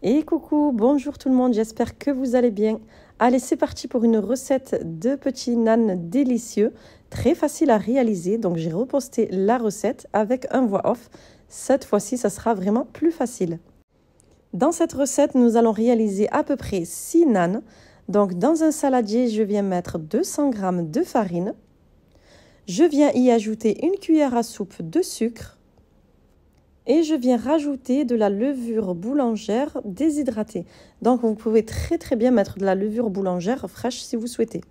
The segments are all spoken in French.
Et coucou, bonjour tout le monde, j'espère que vous allez bien. Allez, c'est parti pour une recette de petits nan délicieux, très facile à réaliser. Donc j'ai reposté la recette avec un voix off. Cette fois-ci, ça sera vraiment plus facile. Dans cette recette, nous allons réaliser à peu près 6 nanes. Donc dans un saladier, je viens mettre 200 g de farine. Je viens y ajouter une cuillère à soupe de sucre. Et je viens rajouter de la levure boulangère déshydratée. Donc vous pouvez très bien mettre de la levure boulangère fraîche si vous souhaitez.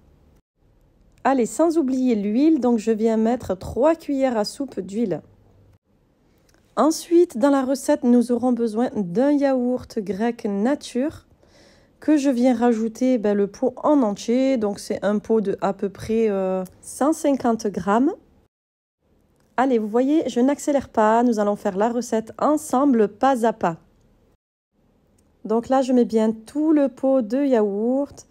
Allez, sans oublier l'huile, donc je viens mettre 3 cuillères à soupe d'huile. Ensuite, dans la recette, nous aurons besoin d'un yaourt grec nature que je viens rajouter le pot en entier. Donc c'est un pot de à peu près 150 grammes. Allez, vous voyez, je n'accélère pas, nous allons faire la recette ensemble, pas à pas. Donc là, je mets bien tout le pot de yaourt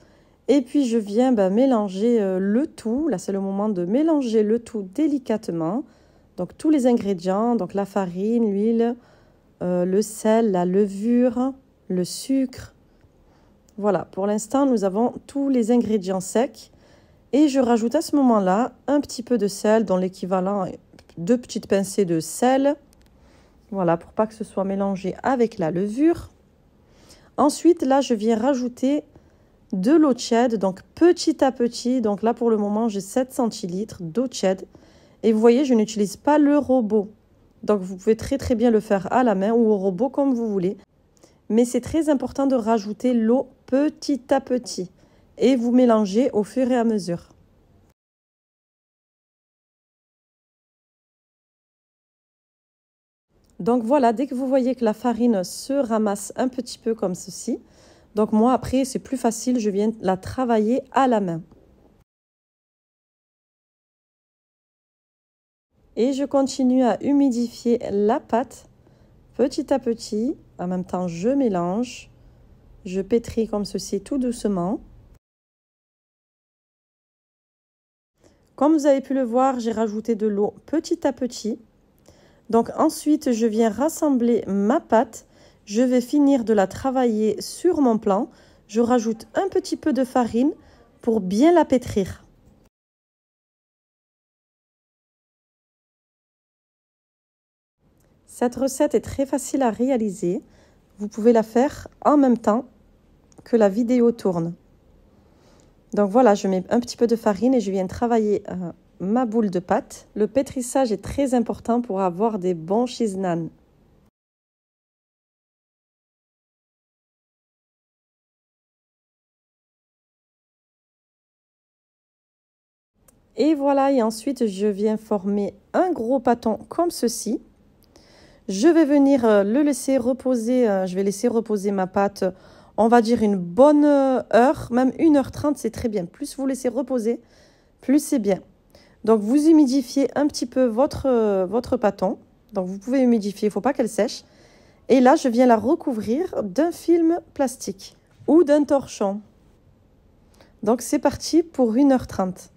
et puis je viens mélanger le tout. Là, c'est le moment de mélanger le tout délicatement. Donc tous les ingrédients, donc la farine, l'huile, le sel, la levure, le sucre. Voilà, pour l'instant, nous avons tous les ingrédients secs. Et je rajoute à ce moment-là un petit peu de sel, dont l'équivalent est 2 petites pincées de sel. Voilà, pour pas que ce soit mélangé avec la levure. Ensuite, là, je viens rajouter de l'eau tiède, donc petit à petit. Donc là, pour le moment, j'ai 7 centilitres d'eau tiède. Et vous voyez, je n'utilise pas le robot. Donc, vous pouvez très bien le faire à la main ou au robot comme vous voulez. Mais c'est très important de rajouter l'eau petit à petit. Et vous mélangez au fur et à mesure. Donc voilà, dès que vous voyez que la farine se ramasse un petit peu comme ceci, donc moi après c'est plus facile, je viens la travailler à la main. Et je continue à humidifier la pâte petit à petit. En même temps, je mélange, je pétris comme ceci tout doucement. Comme vous avez pu le voir, j'ai rajouté de l'eau petit à petit. Donc ensuite, je viens rassembler ma pâte. Je vais finir de la travailler sur mon plan. Je rajoute un petit peu de farine pour bien la pétrir. Cette recette est très facile à réaliser. Vous pouvez la faire en même temps que la vidéo tourne. Donc voilà, je mets un petit peu de farine et je viens travailler ma boule de pâte. Le pétrissage est très important pour avoir des bons cheese naan. Et voilà, et ensuite je viens former un gros pâton comme ceci. Je vais venir le laisser reposer, je vais laisser reposer ma pâte, on va dire une bonne heure, même 1h30, c'est très bien. Plus vous laissez reposer, plus c'est bien. Donc vous humidifiez un petit peu votre pâton. Donc vous pouvez humidifier, il ne faut pas qu'elle sèche. Et là, je viens la recouvrir d'un film plastique ou d'un torchon. Donc c'est parti pour 1h30.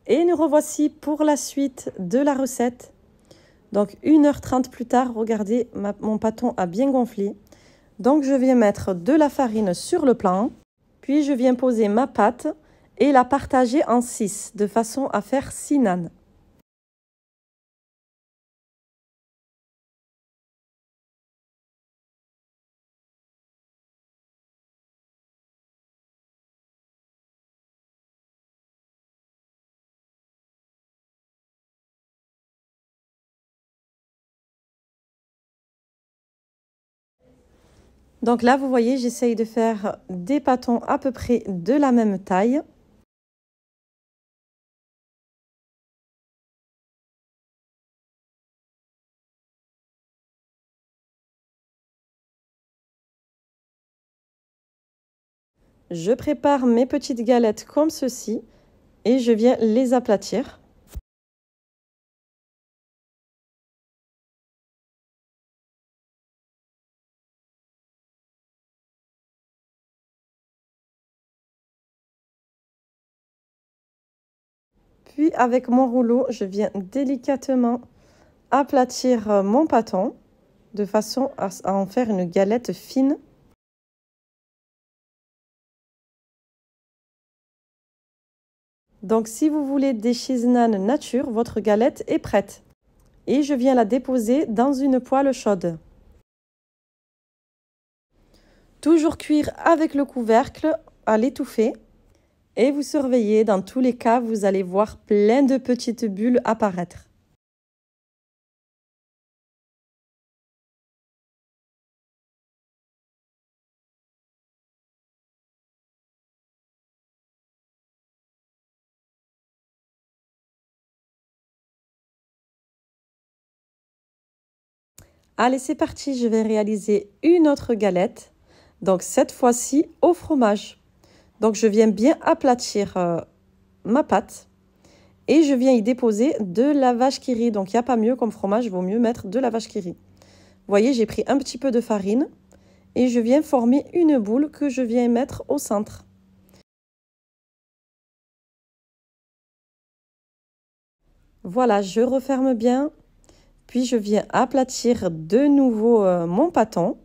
Et nous revoici pour la suite de la recette. Donc 1h30 plus tard, regardez, mon pâton a bien gonflé. Donc je viens mettre de la farine sur le plan. Puis je viens poser ma pâte et la partager en 6 de façon à faire 6 nanes. Donc là, vous voyez, j'essaye de faire des pâtons à peu près de la même taille. Je prépare mes petites galettes comme ceci et je viens les aplatir. Puis avec mon rouleau, je viens délicatement aplatir mon pâton de façon à en faire une galette fine. Donc si vous voulez des cheese naan nature, votre galette est prête. Et je viens la déposer dans une poêle chaude. Toujours cuire avec le couvercle à l'étouffer. Et vous surveillez, dans tous les cas, vous allez voir plein de petites bulles apparaître. Allez, c'est parti, je vais réaliser une autre galette. Donc cette fois-ci au fromage. Donc je viens bien aplatir ma pâte et je viens y déposer de la vache qui rit. Donc il n'y a pas mieux comme fromage, il vaut mieux mettre de la vache qui rit. Vous voyez, j'ai pris un petit peu de farine et je viens former une boule que je viens mettre au centre. Voilà, je referme bien. Puis je viens aplatir de nouveau mon pâton.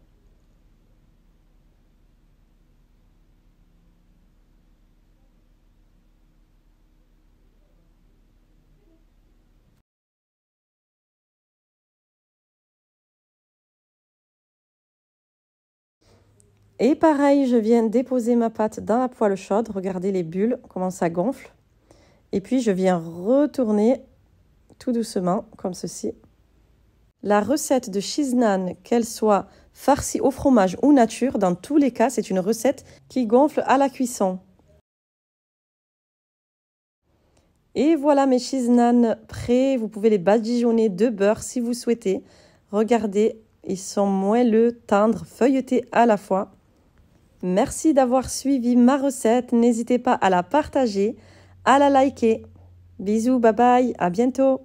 Et pareil, je viens déposer ma pâte dans la poêle chaude. Regardez les bulles, comment ça gonfle. Et puis je viens retourner tout doucement, comme ceci. La recette de cheese naan, qu'elle soit farcie au fromage ou nature, dans tous les cas, c'est une recette qui gonfle à la cuisson. Et voilà mes cheese naan prêts. Vous pouvez les badigeonner de beurre si vous souhaitez. Regardez, ils sont moelleux, tendres, feuilletés à la fois. Merci d'avoir suivi ma recette. N'hésitez pas à la partager, à la liker. Bisous, bye bye, à bientôt.